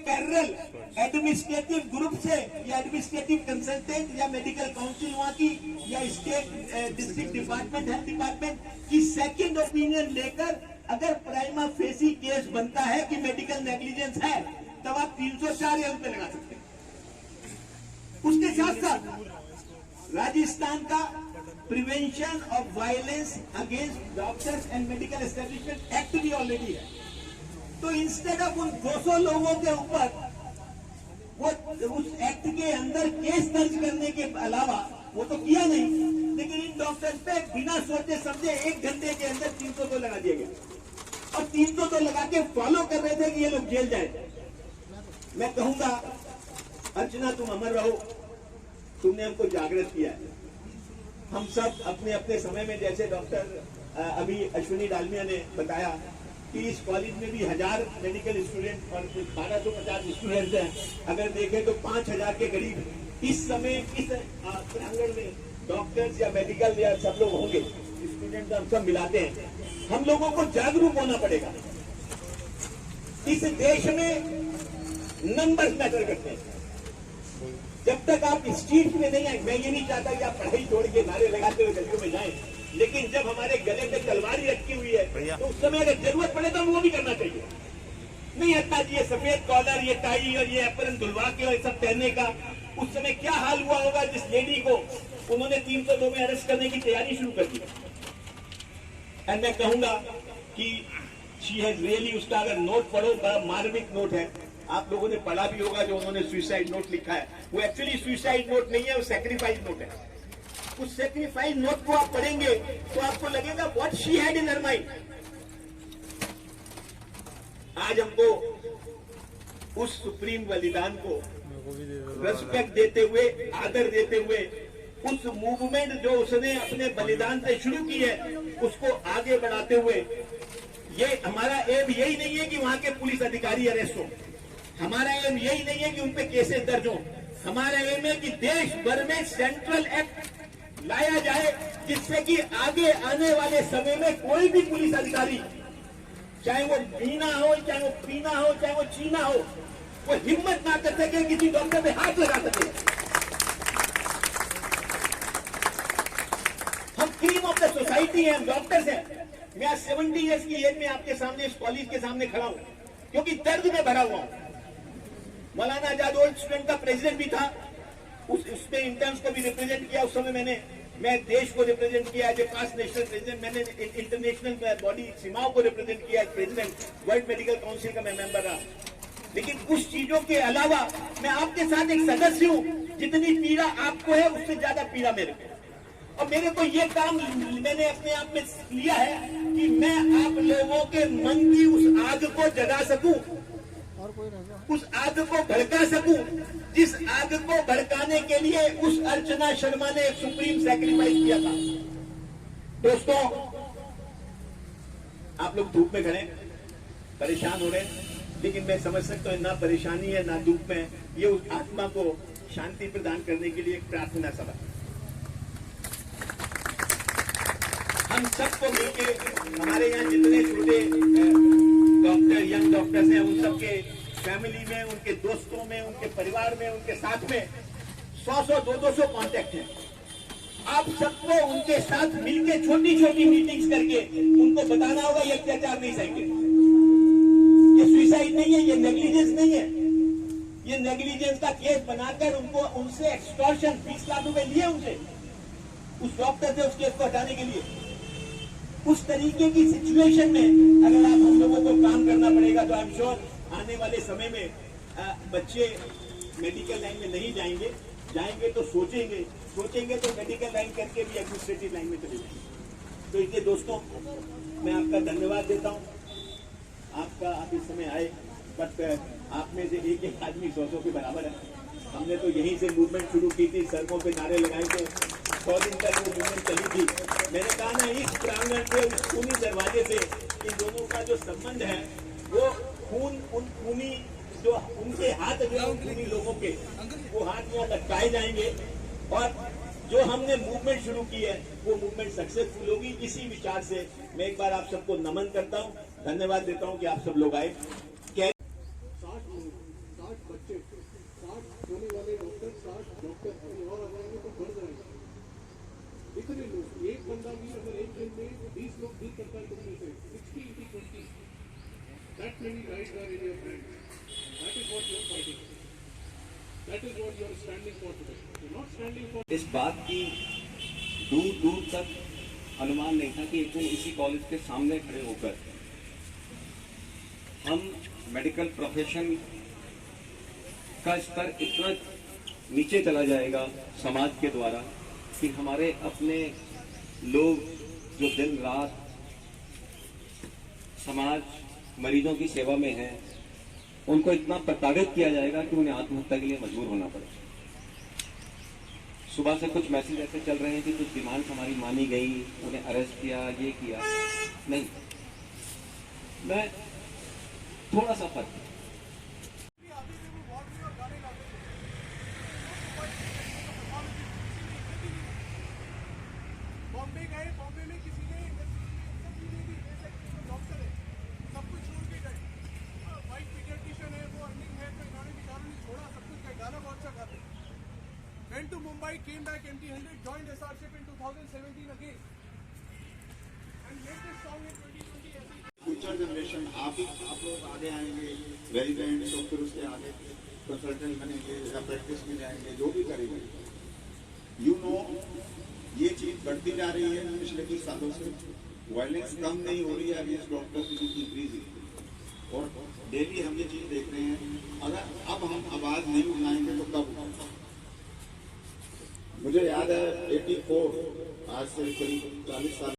Parallel administrative group से या administrative consultant या मेडिकल काउंसिल वहां की या state district department health department की सेकंड ओपिनियन लेकर अगर प्राइमा फेसी केस बनता है कि मेडिकल नेग्लिजेंस है, तब आप 304 या उन पे लगा सकते हैं। उसके साथ साथ राजस्थान का prevention of violence against doctors and medical establishment act भी ऑलरेडी है। तो इंस्टेड ऑफ उन 200 लोगों के ऊपर वो उस एक्ट के अंदर केस दर्ज करने के अलावा वो तो किया नहीं, लेकिन इन डॉक्टर्स पे बिना सोचे समझे 1 घंटे के अंदर 302 लगा दिया गया और 302 लगा के फॉलो कर रहे थे कि ये लोग जेल जाए। मैं कहूंगा अर्चना, तुम अमर रहो, तुमने हमको जागृत किया है। हम सब अपने अपने समय में, जैसे डॉक्टर अभी अश्विनी डालमिया ने बताया कि इस कॉलेज में भी 1000 मेडिकल स्टूडेंट और 1250 स्टूडेंट हैं। अगर देखें तो 5000 के करीब इस समय इस प्रांगण में डॉक्टर्स या मेडिकल या सब लोग होंगे, स्टूडेंट हम सब मिलाते हैं। हम लोगों को जागरूक होना पड़ेगा। इस देश में नंबर्स मैटर करते हैं। जब तक आप स्ट्रीट में नहीं आए, मैं ये नहीं चाहता कि आप पढ़ाई छोड़ के नारे लगाते हुए गलियों में जाएं, लेकिन जब हमारे गले पे तलवारी रखी हुई है तो उस समय अगर जरूरत पड़े तो हम वो भी करना चाहिए। नहीं आता जी ये सफेद कॉलर, ये टाई और ये एप्रन धुलवा के और सब पहनने का, उस समय क्या हाल हुआ होगा जिस लेडी को उन्होंने 302 में अरेस्ट करने की तैयारी शुरू कर दी। एंड मैं कहूंगा कि शी हैज रियली, उसका अगर नोट पढ़ो, बड़ा मार्मिक नोट है। आप लोगों ने पढ़ा भी होगा जो उन्होंने सुसाइड नोट लिखा है। वो एक्चुअली सुसाइड नोट नहीं है, वो सैक्रिफाइस नोट है। उस सैक्रिफाइस नोट को आप पढ़ेंगे तो आपको लगेगा what she had in her mind. आज हमको उस सुप्रीम बलिदान को रेस्पेक्ट देते हुए, आदर देते हुए, उस मूवमेंट जो उसने अपने बलिदान से शुरू की है उसको आगे बढ़ाते हुए, ये हमारा एम यही नहीं है कि वहां के पुलिस अधिकारी अरेस्ट हो, हमारा एम यही नहीं है कि उन पे केसेस दर्ज हो। हमारा एम है कि देश भर में सेंट्रल एक्ट लाया जाए जिससे कि आगे आने वाले समय में कोई भी पुलिस अधिकारी, चाहे वो बीना हो, चाहे वो पीना हो, चाहे वो चीना हो, वो हिम्मत ना कर सके किसी डॉक्टर पे हाथ लगा सके। हम क्रीम ऑफ द सोसाइटी हैं, हम डॉक्टर्स हैं। मैं आज 70 ईयर्स की एज में आपके सामने, इस कॉलेज के सामने खड़ा हूं क्योंकि दर्द में भरा हुआ हूं। मौलाना आजाद ओल्ड स्टूडेंट का प्रेसिडेंट भी था, उसमें इंटर्न्स को भी रिप्रेजेंट किया। उस समय मैं देश को रिप्रेजेंट किया as a past national president, मैंने इंटरनेशनल बॉडी सीमाओं को रिप्रेजेंट किया as president, world medical council का मैं मेंबर रहा। लेकिन कुछ चीजों के अलावा मैं आपके साथ एक सदस्य हूं। जितनी पीड़ा आपको है उससे ज्यादा पीड़ा मेरे को, और मेरे को ये काम मैंने अपने आप में लिया है कि मैं आप लोगों के मन की उस आग को जगा सकूं, उस आग को भड़का सकूं जिस आग को भड़काने के लिए उस अर्चना शर्मा ने एक सुप्रीम सैक्रिफाइस किया था। दोस्तों, आप लोग धूप में खड़े, परेशान हो रहे, लेकिन मैं समझ सकता हूं ना परेशानी है ना धूप में, ये उस आत्मा को शांति प्रदान करने के लिए एक प्रार्थना सभा। हम सबको मिलकर, हमारे यहाँ जितने छोटे डॉक्टर, यंग डॉक्टर्स हैं, उन सबके फैमिली में, उनके दोस्तों में, उनके परिवार में, उनके साथ में 100-100, 200 कॉन्टेक्ट हैं। आप सबको उनके साथ मिलकर छोटी छोटी मीटिंग्स करके उनको बताना होगा ये अत्याचार नहीं सहेंगे, ये सुसाइड नहीं है, ये नेग्लिजेंस नहीं है। ये नेग्लिजेंस का केस बनाकर उनको, उनसे एक्सटॉर्शन 20 लाख रुपए लिए उनसे, उस डॉक्टर से उस केस को हटाने के लिए। उस तरीके की सिचुएशन में अगर आप हम लोगों को काम करना पड़ेगा तो आई एम श्योर आने वाले समय में बच्चे मेडिकल लाइन में नहीं जाएंगे, जाएंगे तो सोचेंगे तो मेडिकल लाइन करके भी एडमिनिस्ट्रेटिव लाइन में चले जाएंगे। तो इसलिए दोस्तों, मैं आपका धन्यवाद देता हूं, आपका आप इस समय आए, बट आप में से एक आदमी 100 के बराबर है। हमने तो यहीं से मूवमेंट शुरू की थी, सड़कों पे नारे लगाए थे, 100 दिन तक वो मूवमेंट चली थी। मैंने कहा ना, इस प्रांगण से, उस खूनी दरवाजे से इन दोनों का जो संबंध है वो उन खूनी, जो उनके हाथ जो उन खूनी लोगों के, वो हाथ यहाँ लटकाए जाएंगे और जो हमने मूवमेंट शुरू की है वो मूवमेंट सक्सेसफुल होगी। इसी विचार से मैं एक बार आप सबको नमन करता हूँ, धन्यवाद देता हूँ कि आप सब लोग आए। बच्चे 60 होने वाले डॉक्टर 60 डॉक्टर अभी और आ जाएंगे तो बढ़ जाएंगे। इतने लोग, एक बंदा भी अगर एक दिन में 20 लोग ठीक करता है तुमने से 60 into 20, that many lives are in your hands. That is what you are fighting. That is what you are standing for today. You are not standing for. इस बात की दूर दूर तक अनुमान नहीं था कि एक दिन इसी कॉलेज के सामने खड़े होकर हम मेडिकल प्रोफेशन का स्तर इतना नीचे चला जाएगा समाज के द्वारा कि हमारे अपने लोग जो दिन रात समाज मरीजों की सेवा में हैं उनको इतना प्रताड़ित किया जाएगा कि उन्हें आत्महत्या के लिए मजबूर होना पड़े। सुबह से कुछ मैसेज ऐसे चल रहे हैं कि कुछ डिमांड हमारी मानी गई, उन्हें अरेस्ट किया, ये किया। नहीं, मैं थोड़ा सा फर्क बॉम्बे गए, बॉम्बे में किसी ने डॉक्टर है, सब कुछ छोड़ के गए। वाइट पीडियाट्रिशियन है, वो अर्निंग है, तो इन्होंने बेचारों ने छोड़ा सब कुछ, गए गाना बहुत अच्छा गाते। Went to Mumbai, came back empty-handed, joined SRCP in 2017 again, and made this song in 2020. Future generation आप लोग आगे आएंगे, रेजिडेंट्स और फिर उसके आगे कंसल्टेंट बनेंगे या प्रैक्टिस में जाएंगे, जो भी करेंगे। यू नो ये चीज़ बढ़ती जा रही है पिछले 20 सालों से। वायलेंस कम नहीं हो रही है, अभी डॉक्टर की इंक्रीज और डेली हम ये चीज़ देख रहे हैं। अगर अब हम आवाज़ नहीं उठाएंगे तो कब उठाएंगे? मुझे याद है 84, आज से करीब 40 साल